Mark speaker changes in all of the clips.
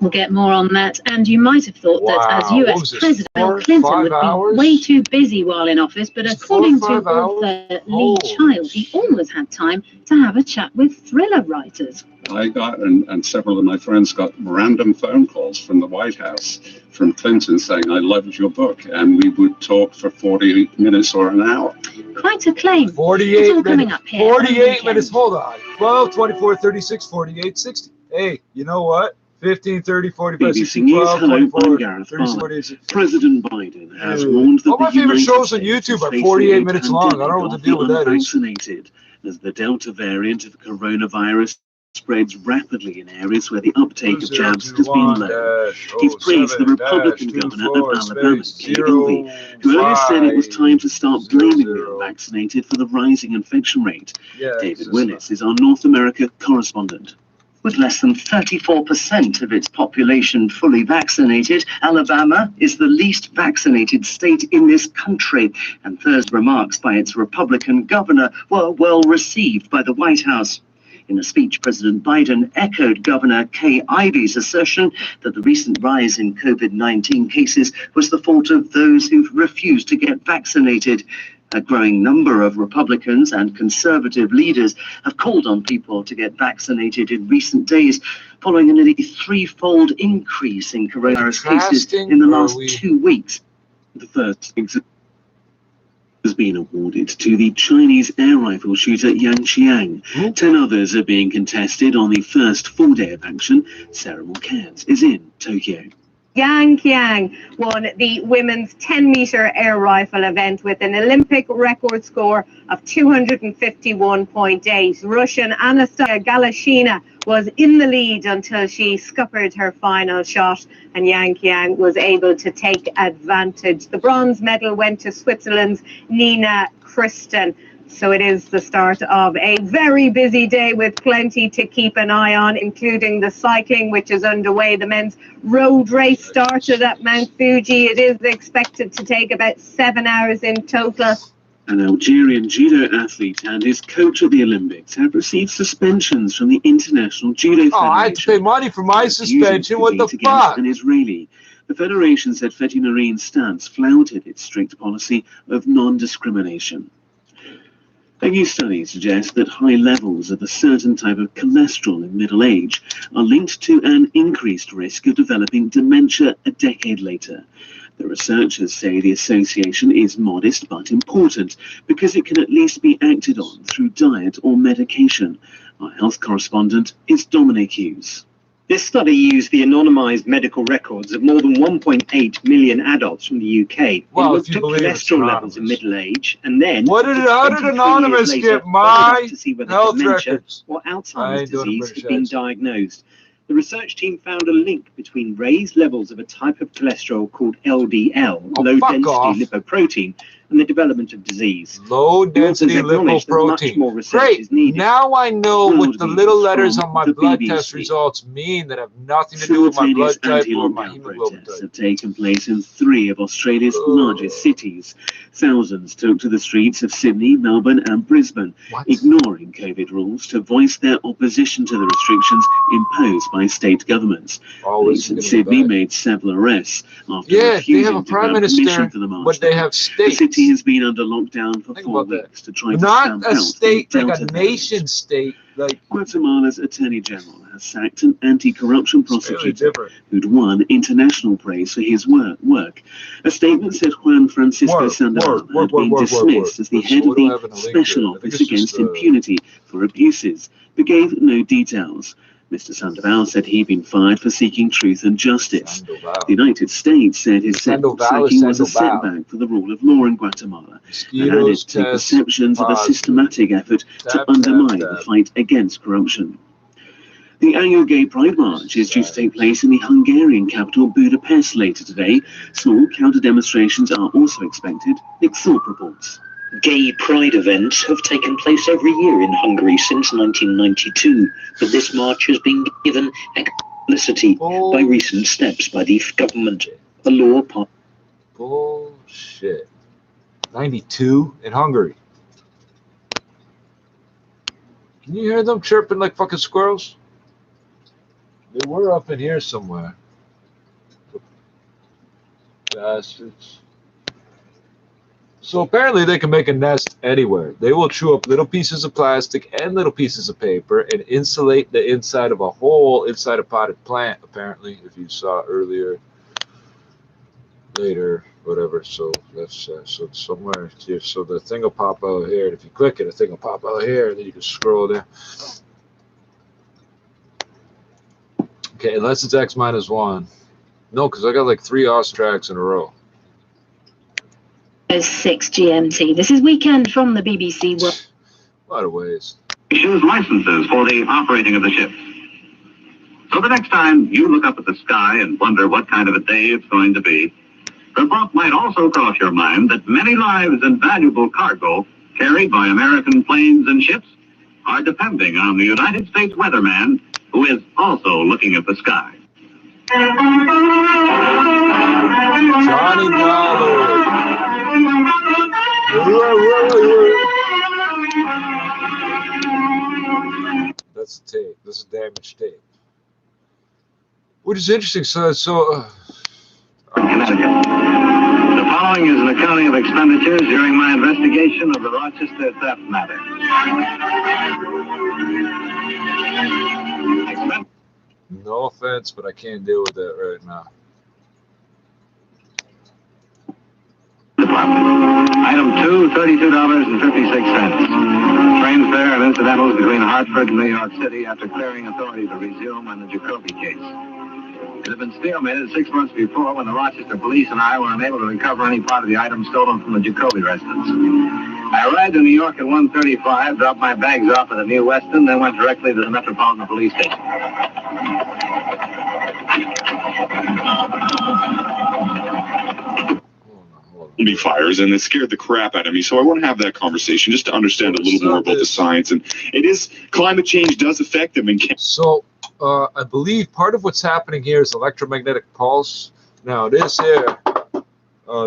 Speaker 1: We'll get more on that, and you might have thought that as US President Bill Clinton would be way too busy while in office, but according to author Lee Child, he always had time to have a chat with thriller writers.
Speaker 2: I got, and several of my friends got, random phone calls from the White House from Clinton saying, I loved your book, and we would talk for 48 minutes or an hour.
Speaker 1: Quite a claim.
Speaker 3: 48 minutes.
Speaker 1: Coming up here
Speaker 3: 48 minutes. Hold on. 12, 24, 36, 48, 60. Hey, you know what? 15, 30, 45, 60, 12, 24, 30, 46.
Speaker 4: President Biden has warned that
Speaker 3: all my favorite shows on YouTube are 48 minutes long. I don't know what the deal with that is.
Speaker 4: As the Delta variant of coronavirus spreads rapidly in areas where the uptake of jabs has been low. He's praised the Republican governor of Alabama, KPT, who earlier said it was time to start blaming the unvaccinated for the rising infection rate. David Willis is our North America correspondent.
Speaker 5: With less than 34% of its population fully vaccinated, Alabama is the least vaccinated state in this country, and Thursday's remarks by its Republican governor were well received by the White House. In a speech, President Biden echoed Governor Kay Ivey's assertion that the recent rise in COVID-19 cases was the fault of those who've refused to get vaccinated. A growing number of Republicans and conservative leaders have called on people to get vaccinated in recent days, following a nearly threefold increase in coronavirus cases in the last 2 weeks.
Speaker 4: The first has been awarded to the Chinese air rifle shooter Yang Qiang. 10 others are being contested on the first full day of action. Sarah Morkans is in Tokyo.
Speaker 6: Yang Qiang won the women's 10-meter air rifle event with an Olympic record score of 251.8. Russian Anastasia Galashina was in the lead until she scuppered her final shot, and Yang Qiang was able to take advantage. The bronze medal went to Switzerland's Nina Christen. So it is the start of a very busy day with plenty to keep an eye on, including the cycling, which is underway. The men's road race started at Mount Fuji. It is expected to take about 7 hours in total.
Speaker 4: An Algerian judo athlete and his coach at the Olympics have received suspensions from the International Judo Federation.
Speaker 3: Oh, I had to pay money for my suspension. What the fuck?
Speaker 4: An Israeli. The federation said Fethi Marine's stance flouted its strict policy of non-discrimination. A new study suggests that high levels of a certain type of cholesterol in middle age are linked to an increased risk of developing dementia a decade later. The researchers say the association is modest but important because it can at least be acted on through diet or medication. Our health correspondent is Dominic Hughes.
Speaker 7: This study used the anonymised medical records of more than 1.8 million adults from the UK.
Speaker 3: Well,
Speaker 7: it looked at cholesterol levels in middle age, and then
Speaker 3: how did Anonymous get my
Speaker 7: to see whether
Speaker 3: health
Speaker 7: dementia
Speaker 3: records
Speaker 7: or Alzheimer's disease had been diagnosed. The research team found a link between raised levels of a type of cholesterol called LDL, low-density lipoprotein, and the development of disease.
Speaker 3: Low-density lipoprotein. Great. Now I know what the little letters on my blood test results mean that have nothing to do with my blood type or my hemoglobin type.
Speaker 4: Have taken place in 3 of Australia's largest cities. Thousands took to the streets of Sydney, Melbourne and Brisbane, ignoring COVID rules to voice their opposition to the restrictions imposed by state governments. Police in Sydney made several arrests after refusing
Speaker 3: they have a prime minister,
Speaker 4: for the march.
Speaker 3: but they have states.
Speaker 4: The city has been under lockdown for 4 weeks to try to stamp out
Speaker 3: a state,
Speaker 4: the
Speaker 3: like a
Speaker 4: Delta
Speaker 3: nation state. Like
Speaker 4: Guatemala's Attorney General has sacked an anti-corruption prosecutor who'd won international praise for his work. A statement said Juan Francisco Sandoval had been dismissed as the head of the Special Office Against Impunity for Abuses, but gave no details. Mr. Sandoval said he'd been fired for seeking truth and justice. The United States said his sacking was a setback for the rule of law in Guatemala and added to perceptions of a systematic effort to undermine the fight against corruption. The annual Gay Pride March is due to take place in the Hungarian capital Budapest later today. Small counter-demonstrations are also expected. Nick Thorpe reports.
Speaker 8: Gay pride events have taken place every year in Hungary since 1992, but this march has been given publicity by recent steps by the government. A law passed.
Speaker 3: Bullshit. 92 in Hungary. Can you hear them chirping like fucking squirrels? They were up in here somewhere. Bastards. So apparently they can make a nest anywhere. They will chew up little pieces of plastic and little pieces of paper and insulate the inside of a hole inside a potted plant, apparently, if you saw earlier, later, whatever. So that's so somewhere here. So the thing will pop out here, and if you click it, the thing will pop out here, and then you can scroll there. Okay, unless it's X minus 1. No, because I got like 3 awesome tracks in a row.
Speaker 1: 6 GMT. This is Weekend from the BBC World.
Speaker 3: A lot of ways.
Speaker 9: Issues licenses for the operating of the ship. So the next time you look up at the sky and wonder what kind of a day it's going to be, the thought might also cross your mind that many lives and valuable cargo carried by American planes and ships are depending on the United States weatherman, who is also looking at the sky.
Speaker 3: Johnny Dollar. That's the tape. This is damaged tape. Which is interesting.
Speaker 9: Connecticut. The following is an accounting of expenditures during my investigation of the Rochester theft matter.
Speaker 3: No offense, but I can't deal with that right now.
Speaker 9: Item 2, $32.56. Train fare and incidentals between Hartford and New York City after clearing authority to resume on the Jacoby case. It had been stalemated 6 months before when the Rochester police and I were unable to recover any part of the items stolen from the Jacoby residence. I arrived in New York at 1:35, dropped my bags off at the New Weston, then went directly to the Metropolitan Police Station.
Speaker 10: Be fires, and it scared the crap out of me. So I want to have that conversation just to understand a little more about the science. And it is, climate change does affect them. And
Speaker 3: so I believe part of what's happening here is electromagnetic pulse. Now this here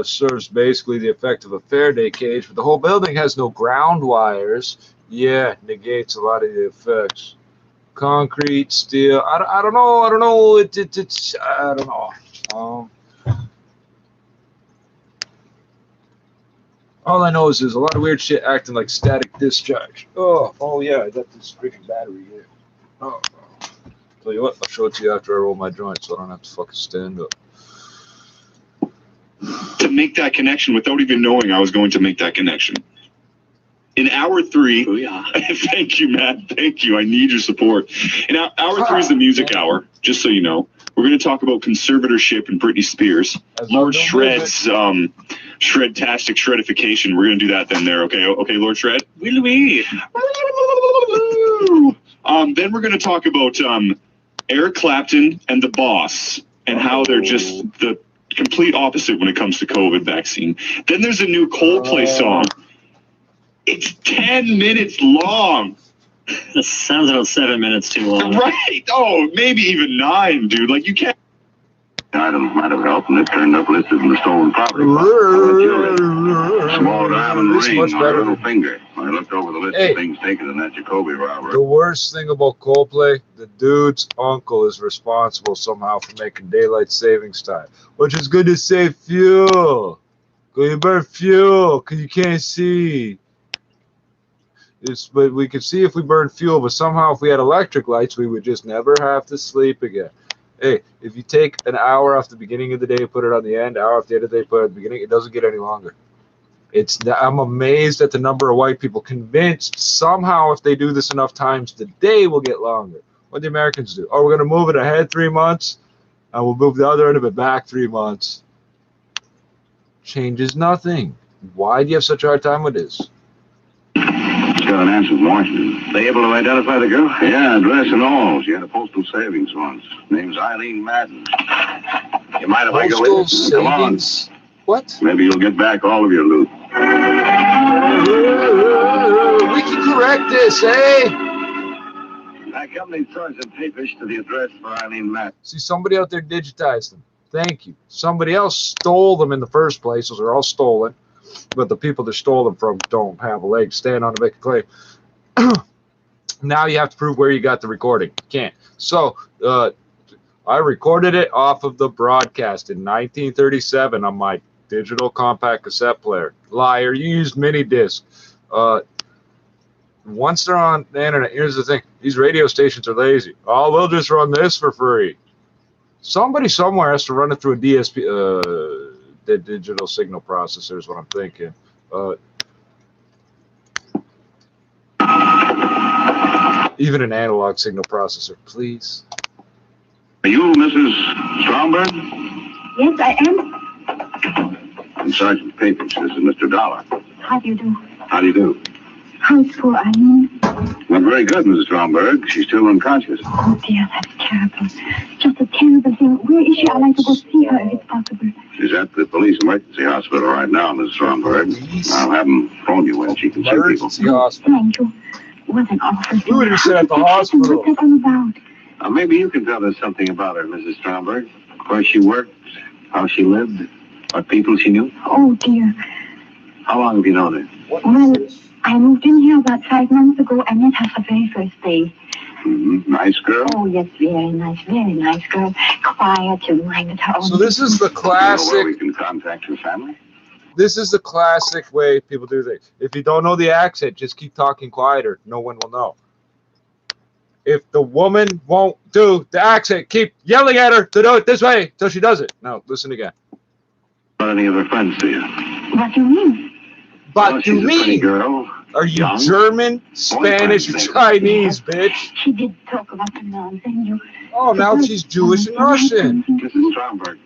Speaker 3: serves basically the effect of a Faraday cage, but the whole building has no ground wires. Yeah, negates a lot of the effects. Concrete, steel. I don't know. I don't know. I don't know. All I know is there's a lot of weird shit acting like static discharge. Oh yeah, I got this freaking battery here. Oh. Tell you what, I'll show it to you after I roll my joint so I don't have to fucking stand up.
Speaker 10: To make that connection without even knowing I was going to make that connection. In hour 3, thank you, Matt. Thank you. I need your support. In hour 3 is the music hour, just so you know. We're going to talk about conservatorship and Britney Spears. Lord Shred's Shred-tastic Shreddification. We're going to do that then there, okay? Okay, Lord Shred?
Speaker 4: Oui.
Speaker 10: Then we're going to talk about Eric Clapton and the Boss and how they're just the complete opposite when it comes to COVID vaccine. Then there's a new Coldplay song. It's 10 minutes long.
Speaker 11: That sounds about 7 minutes too long.
Speaker 10: Right. Oh, maybe even 9, dude. Like, you can't.
Speaker 9: Items might have helped, and it turned up listed in the stolen property. Small diamond ring on her little finger. I looked over the list of things taken in that Jacoby robbery.
Speaker 3: The worst thing about Coldplay, the dude's uncle is responsible somehow for making daylight savings time, which is good to save fuel. Go you burn fuel because you can't see. But we could see if we burn fuel, but somehow if we had electric lights, we would just never have to sleep again. Hey, if you take an hour off the beginning of the day, put it on the end, hour off the end of the day, put it at the beginning, it doesn't get any longer. I'm amazed at the number of white people convinced somehow if they do this enough times, the day will get longer. What do the Americans do? Oh, we're going to move it ahead 3 months, and we'll move the other end of it back 3 months. Changes nothing. Why do you have such a hard time with this?
Speaker 9: Got an answer from Washington. They able to identify the girl? Yeah, address and all. She had a postal savings once. Name's Eileen Madden. You mind if I go with you? Come on.
Speaker 3: What?
Speaker 9: Maybe you'll get back all of your loot.
Speaker 3: We can correct this, eh?
Speaker 9: I accompanied Sergeant Papish to the address for Eileen Madden.
Speaker 3: See, somebody out there digitized them. Thank you. Somebody else stole them in the first place. Those are all stolen. But the people that stole them from don't have a leg to stand on to make a claim. Now you have to prove where you got the recording. You can't. So I recorded it off of the broadcast in 1937 on my digital compact cassette player. Liar, you used mini disc. Once they're on the internet, here's the thing. These radio stations are lazy. Oh, we'll just run this for free. Somebody somewhere has to run it through a DSP, the digital signal processor is what I'm thinking. Even an analog signal processor, please.
Speaker 9: Are you Mrs. Stromberg?
Speaker 12: Yes, I am.
Speaker 9: And Sergeant Papers, this is Mr. Dollar.
Speaker 12: How do you do?
Speaker 9: How do you do?
Speaker 12: How's poor Eileen?
Speaker 9: Well, very good, Mrs. Stromberg. She's still unconscious.
Speaker 12: Oh, dear, that's terrible. Just a terrible thing. Where is she? I'd like to go see her if it's possible.
Speaker 9: She's at the police emergency hospital right now, Mrs. Stromberg. I'll have them phone you when she can see people.
Speaker 3: Emergency hospital.
Speaker 12: Thank you. What an awful thing.
Speaker 3: You would have said at the hospital.
Speaker 12: What's that all about?
Speaker 9: Maybe you can tell us something about her, Mrs. Stromberg. Where she worked, how she lived, what people she knew.
Speaker 12: Oh, dear.
Speaker 9: How long have you known her?
Speaker 12: Well, I moved in here about 5 months ago. I met her the very first day.
Speaker 9: Nice girl?
Speaker 12: Oh, yes, very nice girl. Quiet and minded her own.
Speaker 3: So this is the
Speaker 9: You know where
Speaker 3: classic.
Speaker 9: we can contact her family?
Speaker 3: This is the classic way people do things. If you don't know the accent, just keep talking quieter. No one will know. If the woman won't do the accent, keep yelling at her to do it this way till she does it. Now, listen again.
Speaker 9: Not any of her friends, do you?
Speaker 12: What do you mean?
Speaker 3: But
Speaker 9: Well,
Speaker 3: you
Speaker 9: she's a pretty
Speaker 3: mean?
Speaker 9: girl.
Speaker 3: Are you
Speaker 9: young,
Speaker 3: German, Spanish, or Chinese, bitch?
Speaker 12: She did talk about the nuns and you.
Speaker 3: Oh, now she's Jewish and Russian.
Speaker 9: Mrs. Stromberg,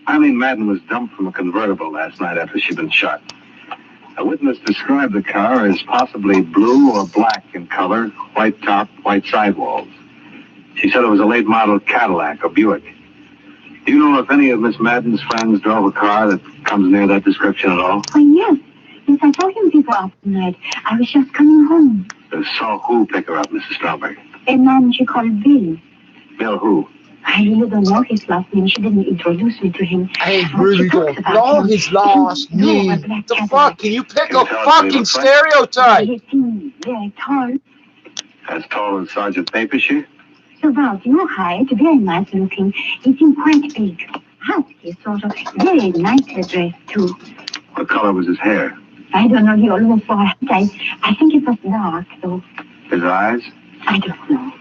Speaker 9: Eileen Madden was dumped from a convertible last night after she'd been shot. A witness described the car as possibly blue or black in color, white top, white sidewalls. She said it was a late model Cadillac or Buick. Do you know if any of Miss Madden's friends drove a car that comes near that description at all?
Speaker 12: Oh, yes. Yes, I saw him before after night. I was just coming home.
Speaker 9: Saw who pick her up, Mrs. Stromberg?
Speaker 12: A man she called Bill.
Speaker 9: Bill who?
Speaker 12: I really don't know his last name. She didn't introduce me to him.
Speaker 3: I really don't know his last name. The fuck? Can you pick a fucking stereotype?
Speaker 12: He seemed very tall.
Speaker 9: As tall as Sergeant Papershe?
Speaker 12: So about your height, very nice looking. He seemed quite big. Husky, sort of. Very nicely dressed, too.
Speaker 9: What color was his hair?
Speaker 12: I don't know. He always wore a tie. I think it was dark, though.
Speaker 9: His eyes?
Speaker 12: I don't know.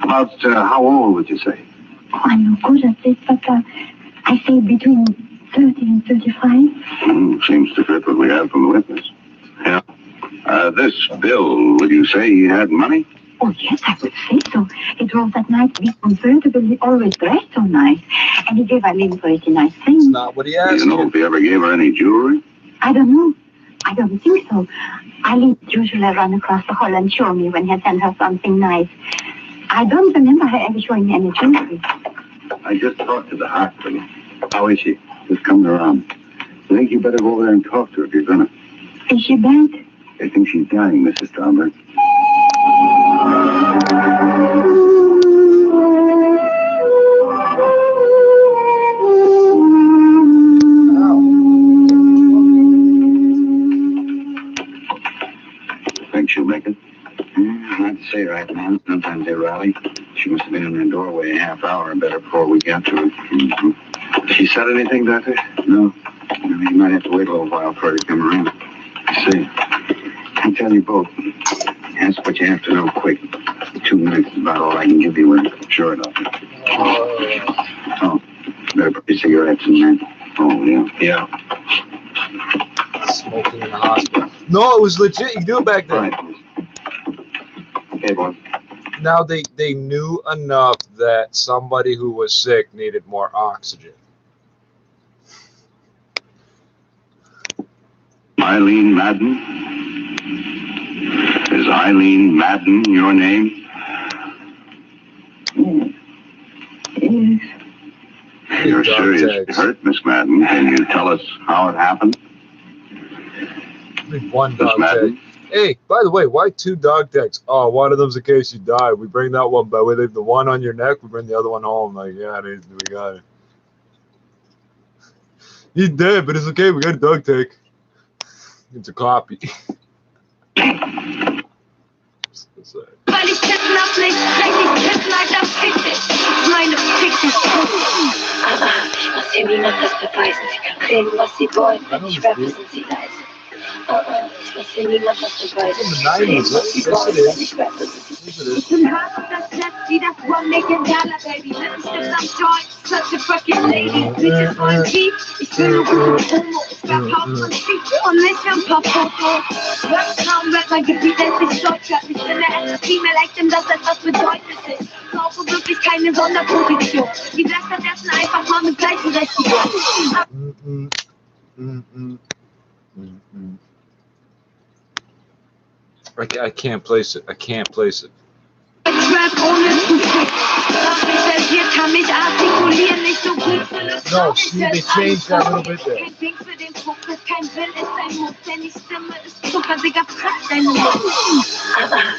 Speaker 9: About how old would you say?
Speaker 12: Oh, I'm no good at this, but I say between 30 and 35.
Speaker 9: Seems to fit what we have from the witness. Yeah. This Bill, would you say he had money?
Speaker 12: Oh, yes, I would say so. He drove that nice big convertible. He always dressed so nice. And he gave Eileen pretty nice things.
Speaker 3: It's not what he asked.
Speaker 9: Do you know if he ever gave her any jewelry?
Speaker 12: I don't know. I don't think so. Eileen usually run across the hall and show me when he sent her something nice. I don't remember her ever showing me any jewelry.
Speaker 9: I just talked to the hospital. How is she? Just coming around. I think you better go over there and talk to her if you're gonna.
Speaker 12: Is she bad?
Speaker 9: I think she's dying, Mrs. Stromberg. Think she'll make it? Hard to say right now. Sometimes they rally. She must have been in her doorway a half hour or better before we got to her. She said anything, Doctor? No. You might have to wait a little while for her to come around. I see. I'll tell you both. Ask what you have to know quick. 2 minutes is about all I can give you. Sure, Doctor. Oh, better put your cigarettes in there. Oh, yeah. Yeah.
Speaker 3: Smoking in the hospital. No, it was legit. You do it back then.
Speaker 9: Right. Okay, boy.
Speaker 3: Now they knew enough that somebody who was sick needed more oxygen.
Speaker 9: Eileen Madden? Is Eileen Madden your name?
Speaker 12: Yes.
Speaker 9: You're seriously hurt, Miss Madden. Can you tell us how it happened?
Speaker 3: One
Speaker 9: Miss
Speaker 3: dog
Speaker 9: Madden?
Speaker 3: tag. Hey, by the way, why 2 dog tags? Oh, one of them's in case you die. We bring that one, but we leave the one on your neck. We bring the other one home. Like, yeah, we got it. He's dead, but it's okay. We got a dog tag. It's a copy. That's right.
Speaker 13: Weil ich Ketten ablege, leg ich Ketten, Alter, fick dich. Meine Fick dich. Aber ich muss hier niemand das beweisen. Sie können reden, was sie wollen. Wenn ich rappe, sind sie leise. Ich muss hier niemand das beweisen. Sie können reden, was sie wollen. Wenn ich rappe, sind sie leise. Ich bin hart und das Netz, wie das One-Make-Gala, Baby. Lippenstift am Joint, such a fucking lady. Bitches wollen Beat, ich bin nur Homo. Ich rap Haus und Beat und nicht ein paar Fotos. Rap-Traum, Rap, mein Gebiet nennt sich Deutschland. Ich bin der erste Female, ich denn das etwas bedeutet ist. Ich brauche wirklich keine Sonderposition. Die Western essen einfach mal mit Gleichberechtigung.
Speaker 3: I can't place it. I can't place it. No, see, they changed that a little bit there.
Speaker 13: Aber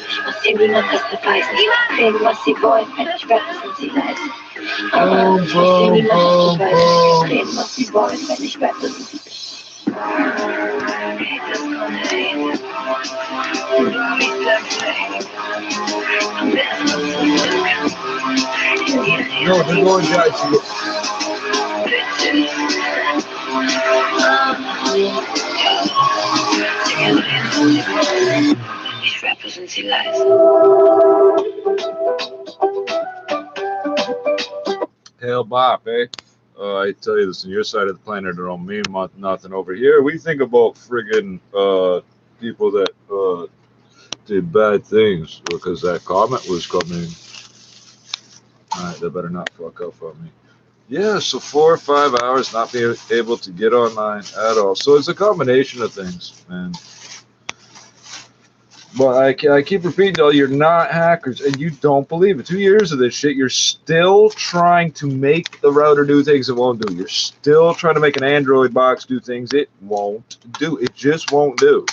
Speaker 13: ich muss hier niemand das beweisen. Reden, was sie wollen, wenn ich rappe, sind sie leise. Aber ich muss hier niemand das beweisen. Reden, was sie wollen, wenn ich rappe, sind sie leise.
Speaker 3: No, they're going down to
Speaker 13: Ich rappe, sind sie leise.
Speaker 3: Hell bop, eh? I tell you this, on your side of the planet, it don't mean nothing over here. We think about friggin' people that did bad things because that comment was coming. Alright, they better not fuck up on me. Yeah, so 4 or 5 hours not being able to get online at all. So it's a combination of things, man. But I keep repeating, though, you're not hackers, and you don't believe it. 2 years of this shit, you're still trying to make the router do things it won't do. You're still trying to make an Android box do things it won't do. It just won't do.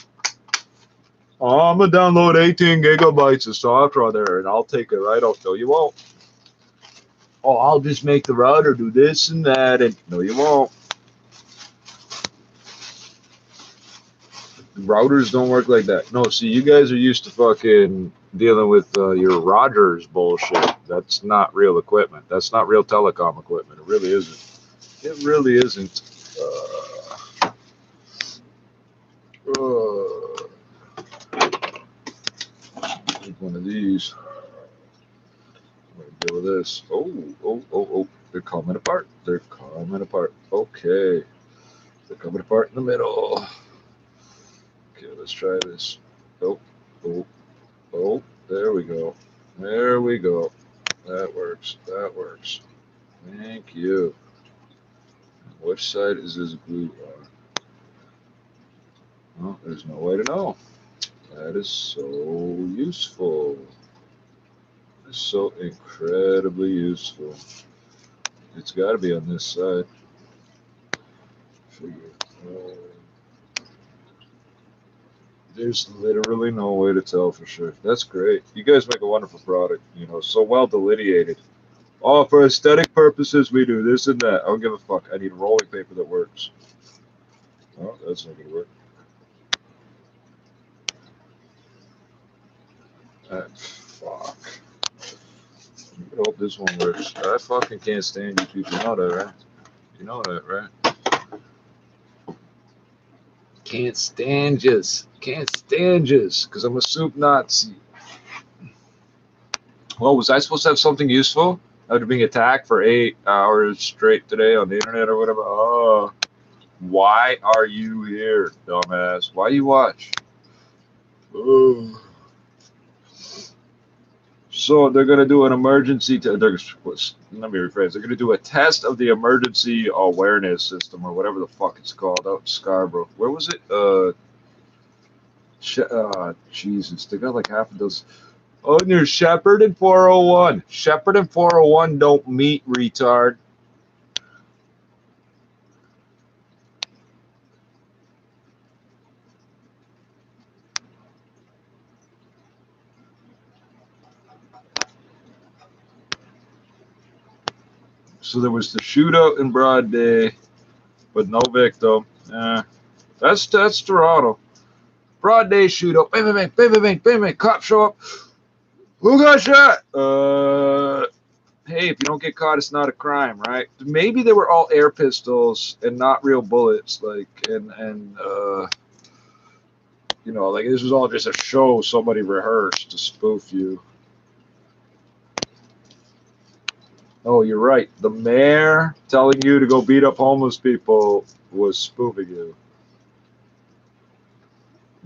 Speaker 3: Oh, I'm going to download 18 gigabytes of software there, and I'll take it right out. No, you won't. Oh, I'll just make the router do this and that, and no, you won't. Routers don't work like that. No, see, you guys are used to fucking dealing with your Rogers bullshit. That's not real equipment. That's not real telecom equipment. It really isn't. It really isn't. Take one of these. I'm gonna deal with this. Oh. They're coming apart. They're coming apart. Okay. They're coming apart in the middle. Okay, let's try this. Oh. There we go. There we go. That works. That works. Thank you. Which side is this glue on? Well, there's no way to know. That is so useful. It's so incredibly useful. It's got to be on this side. Figure. There's literally no way to tell for sure. That's great. You guys make a wonderful product, you know, so well delineated. Oh, for aesthetic purposes, we do this and that. I don't give a fuck. I need rolling paper that works. Oh, that's not going to work. Fuck. I hope this one works. I fucking can't stand you people. You know that, right? You know that, right? Can't stand yous. Can't stand yous. Because I'm a soup Nazi. Well, was I supposed to have something useful? After being attacked for 8 hours straight today on the internet or whatever? Oh. Why are you here, dumbass? Why you watch? Oh. So they're going to do an emergency, let me rephrase, they're going to do a test of the emergency awareness system or whatever the fuck it's called out in Scarborough. Where was it? Jesus, they got like half of those. Oh, near Shepherd and 401. Shepherd and 401 don't meet, retard. So there was the shootout in broad day, but no victim. That's Toronto. Broad day shootout. Bang, bang, bang, bang, bang, bang, bang, bang. Cops show up. Who got shot? Hey, if you don't get caught, it's not a crime, right? Maybe they were all air pistols and not real bullets, like, and you know, like this was all just a show somebody rehearsed to spoof you. Oh, you're right. The mayor telling you to go beat up homeless people was spoofing you.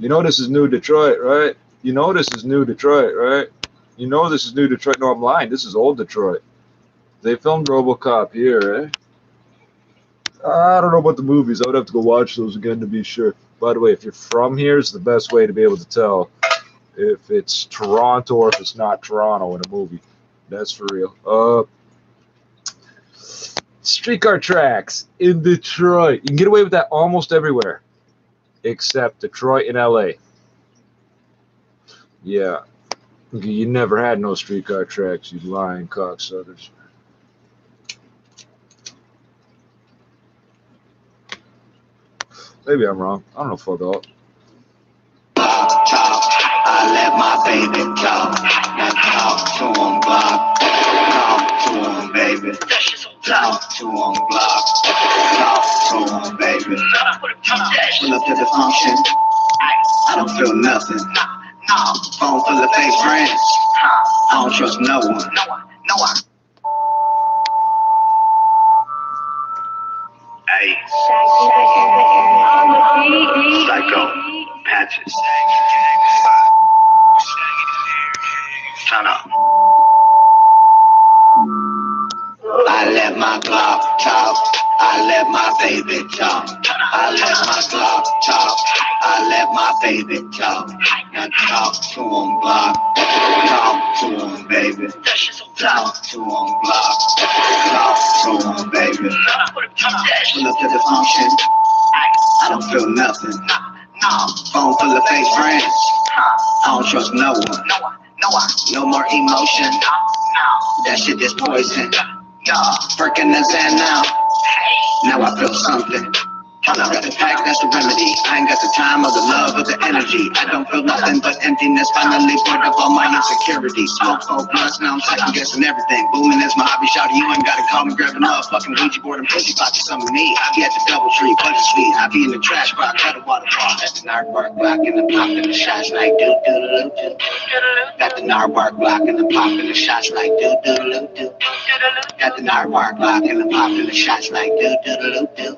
Speaker 3: You know this is New Detroit, right? You know this is New Detroit, right? You know this is New Detroit. No, I'm lying. This is Old Detroit. They filmed RoboCop here, eh? I don't know about the movies. I would have to go watch those again to be sure. By the way, if you're from here, it's the best way to be able to tell if it's Toronto or if it's not Toronto in a movie. That's for real. Streetcar tracks in Detroit. You can get away with that almost everywhere except Detroit and LA. Yeah. You never had no streetcar tracks, you lying cocksuckers. Maybe I'm wrong. I don't know fuck all.
Speaker 9: I let my baby talk. Now talk to him, block. Talk to him, baby. Talk to him, block. Talk to him, baby. Pull up to the function. I don't feel nothing. Phone full of fake friends. I don't trust no one. Hey. Psycho. Patches. Turn up. I let my Glock talk. I let my baby talk. I let my Glock talk. I let my baby talk. Now talk to him, Glock. Talk to him, baby. Talk to him, Glock. Talk to him, baby. Pull up to the function. I don't feel nothing. Phone full of fake friends. I don't trust no one. No more emotion. That shit is poison. Freaking the Zan now. Now I feel something. I got the pack, that's the remedy. I ain't got the time or the love or the energy. I don't feel nothing but emptiness. Finally bored of all my insecurities. Smoke 4 blunts, now I'm second guessing everything. Booming is my hobby. Shouty, you ain't gotta call me, grab a motherfucking Ouija board and pussy pot to something me. I be at the double tree, budget sweet. I be in the trash box, cut a water ball. That's the narbark block and the pop and the shots like do do do do. Got the narbark block and the pop and the shots like do do do do. Got the narbark block and the pop and the shots like do do do do.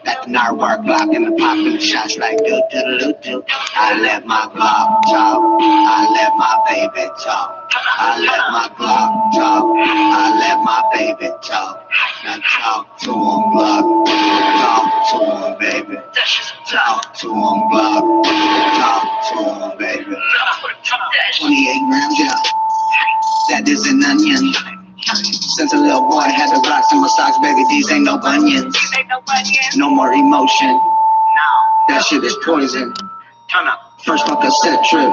Speaker 9: Got the narbark block and the pop and the shots like do do do do. I let my Glock talk. I let my baby talk. I let my Glock talk. I let my baby talk. Now talk to him, Glock. Talk to him, baby. Talk to him, Glock. Talk to him, baby. 28 grams, yeah. That is an onion. Since a little boy had the rocks in my socks, baby, these ain't no bunions. No more emotion. That shit is poison. First fuck a set trip.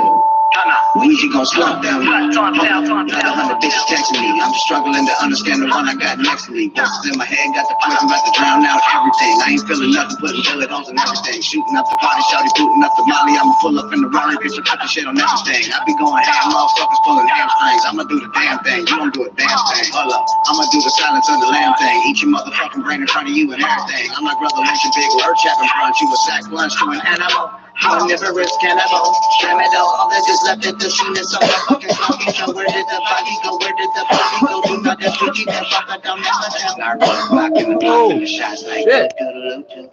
Speaker 9: Weezy gon' slump them. Another 100 bitches texting me. I'm struggling to understand the one I got next to me. Voices in my head got the poison about to drown out everything. I ain't feeling nothing, putting bullet holes in everything. Shooting up the body, shawty booting up the molly. I'ma pull up in the Raleigh, bitch, and put the shit on everything. I be going ham, motherfuckers pulling hamstrings. I'ma do the damn thing, you don't do a damn thing. Hold up, I'ma do the silence of the lamb thing. Eat your motherfucking brain in front of you and everything. I'm like Revolution, big word chapping front. You a sack lunch to an animal. Omnivorous cannibal, Shamido, all that is left at the scene is so fucking sloppy. So where did the body go? Where did the body go? Do not have to keep that fucker down, never tell. Narbark block in the pop and the shots like do do do.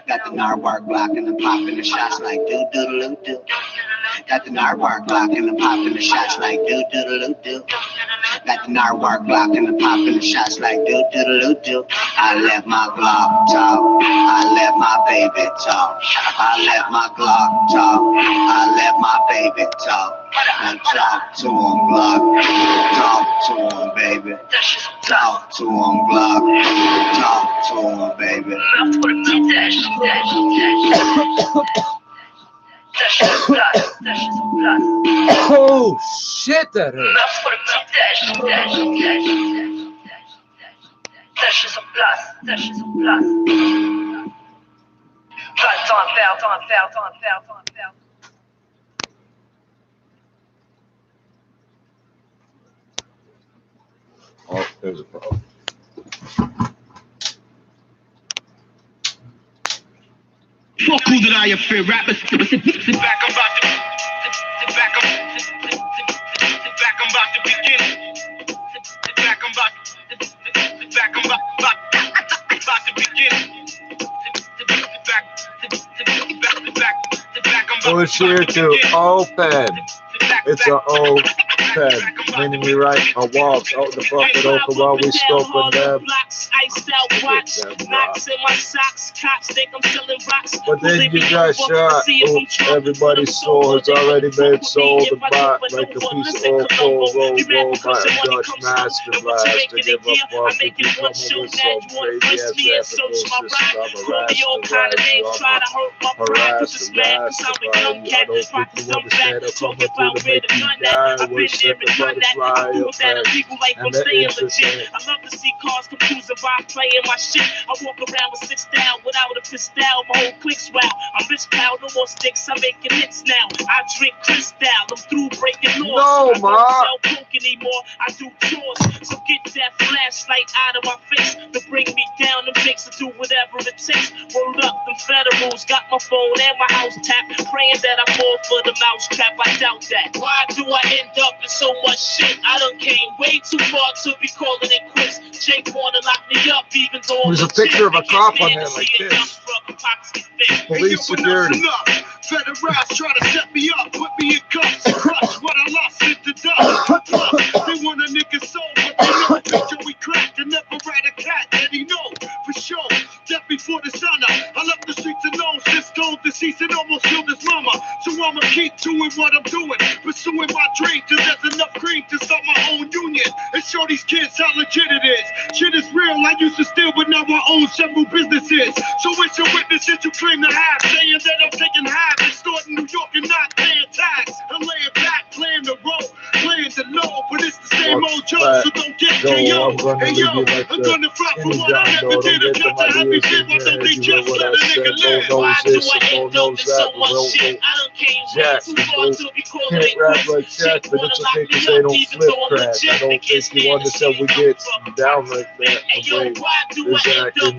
Speaker 9: Got the narbark block in the pop and the shots like do do do do. Got the narbark block in the pop and the shots like do do do do. Got the narbark block in the pop and the shots like do do do do. I let my Glock talk. I let my baby talk. I let my Glock talk. I let my baby talk. And talk to him, Glock. Talk to him, baby. Talk to him, Glock. Talk to him, baby.
Speaker 3: Oh shit, that hurt. Oh, there's a problem.
Speaker 14: Fuck who did I fear rappers? Sit back, I'm about to. Sit back, I'm about to begin. Sit back, I'm about to. Sit back, I'm about to begin. Sit back, I'm
Speaker 3: push here to open. It's an open, meaning we write our walls out the bucket open while we scoping them. But then you got shot. Oops, everybody's soul has already been sold and bought like a piece of old coal roll by a Dutch master blast to give up off if you come up with some crazy ass ethical system. I'm harassed and harassed by you. I don't think you understand. I'm coming through to make you die. We're set the butterfly effect. And the interesting.
Speaker 14: I love to see cars confused about playing my shit. I walk around with 6 down without a pistol. My whole clique's wild. I'm rich pal, no more sticks. I'm making hits now. I drink crystal. I'm through breaking laws.
Speaker 3: No,
Speaker 14: I don't sell coke anymore. I do chores. So get that flashlight out of my face to bring me down. Them jakes to do whatever it takes. Rolled up them federals. Got my phone and my house tapped. Praying that I fall for the mousetrap. I doubt that. Why do I end up in so much shit? I done came way too far to be calling it quits. Jake wanna lock me up even though
Speaker 3: there's a picture of a cop on there like this. Police security.
Speaker 14: Federals try to set me up, put me in cuffs, crush what I lost into dust. They want a nigga soul, but they know bitch we cracked and never rat a cat that he know for sure. That before the sun up, I left the streets alone since told deceased and almost killed his mama. So I'ma keep doing what I'm doing, pursuing my dream till there's enough cream to start my own union and show these kids how legit it is. Shit is real, I used to steal, but now I own several businesses. So it's your witnesses you claim to have, saying that I'm taking half. Distorting New York and not paying tax. I'm laying back, playing the role, playing the low, but it's the same old joke, so don't get KO. Hey yo, I'm gonna flop for what I never did. I got to have me did, why don't they just let a nigga live? Why do I end up in so much shit? I done came way too far to be calling it quits.
Speaker 3: Jack, but it's okay because they don't flip crack. I don't think you understand we get down like that. Back in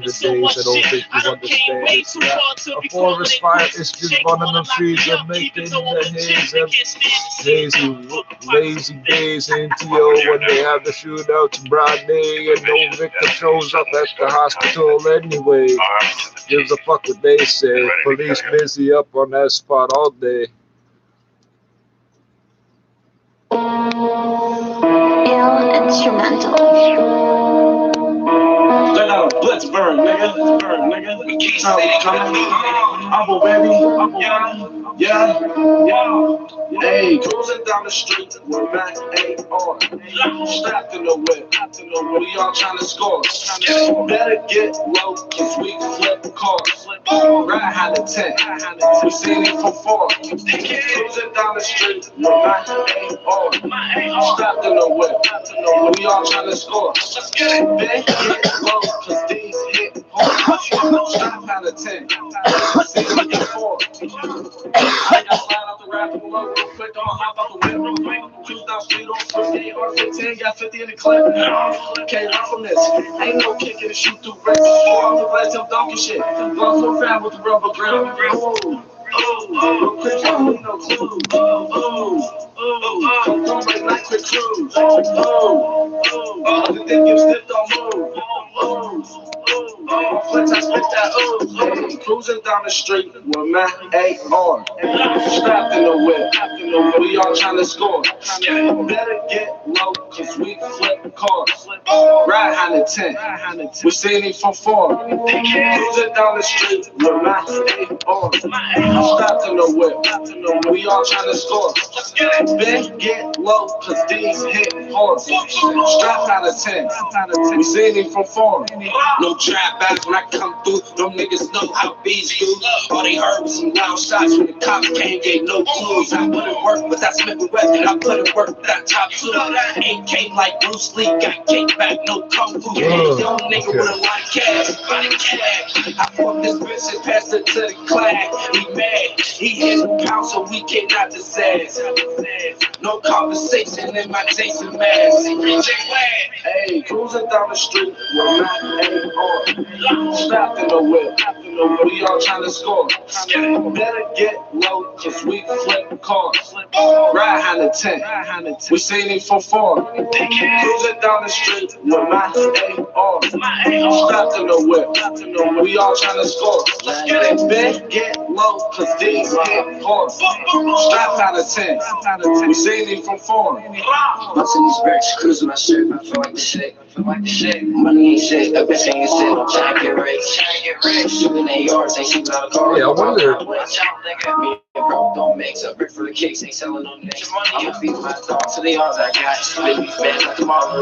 Speaker 3: the days, I don't think you understand. It's not a forest fire, it's just running the trees and making the haze and lazy days NTO when they have the shootouts broad day and no victim shows up at the hospital anyway. Gives a fuck what they say. Police busy up on that spot all day.
Speaker 13: Ill instrumental.
Speaker 14: Let out a blitz burn, nigga. Blitz burn, nigga. We can't stay coming. I'm ready. Yeah. Hey, cruising down the street with Mac 8 on. Strapped in the whip. We all trying to score. Better get low, cause we flip cars. Right hand of 10. We seen it from 4. Cruising down the street with Mac 8 on. Strapped in the whip. We all trying to score. Better get low, cause these hit hard. Strap hand of 10. We seen it from 4. I got slide out the rap and low real quick, I'ma hop out the whip real quick. Cruise down street on 48 or 15, got 50 in the clip. Can't learn from this. Ain't no kicking and shoot through bricks. Pour off the rest of donkey shit. Gloves so fat with the rubber grill. Quick, I need no clue. Come through like night quick cruise. The thing you slipped on move. Flex, I spit that hey, cruising down the street with Mac 8 on. Strapped in the whip. We all trying to score. Better get low, cause we flip cars. Right hand of 10. We seen it from 4. Cruising down the street with Mac 8 on. Strapped in the whip. We all trying to score. Better get low, cause these hit hard. Strap out of 10. We seen it from 4. No trap back, I come through, them niggas know how bees do. All they heard was some loud shots when the cops came, gave no clues. I put in work, but that's Smith and Wesson. I put in work, that top two. Ain't came like Bruce Lee, got cake back, no kung fu. Young nigga with a lot of cash. I fucked this bitch and passed it to the class. He mad, he hit the pound, so we cannot disass. No conversation in my Jason mask. Hey, cruising down the street with my aim on. Strapped in the whip, we all trying to score. Better get low, cause we flip cars. Ride hand the 10, we seen it for 4. Cruising down the street with my aim on. Strapped in the whip, we all trying to score. Better get low, cause these hit cars. Strap hand the 10, we seen it from 4.
Speaker 15: Bustin' these bricks, cruising my shit, I feel like the shit. Money ain't shit, a bitch ain't shit, I'm trying to get rich. Shooting their yards, ain't shooting out a car.
Speaker 3: Yeah, I wonder.
Speaker 15: Me and bro don't mix a brick for the kicks, ain't selling no nicks. I'ma feed my dog to the odds I got. Baby, fans like tomorrow.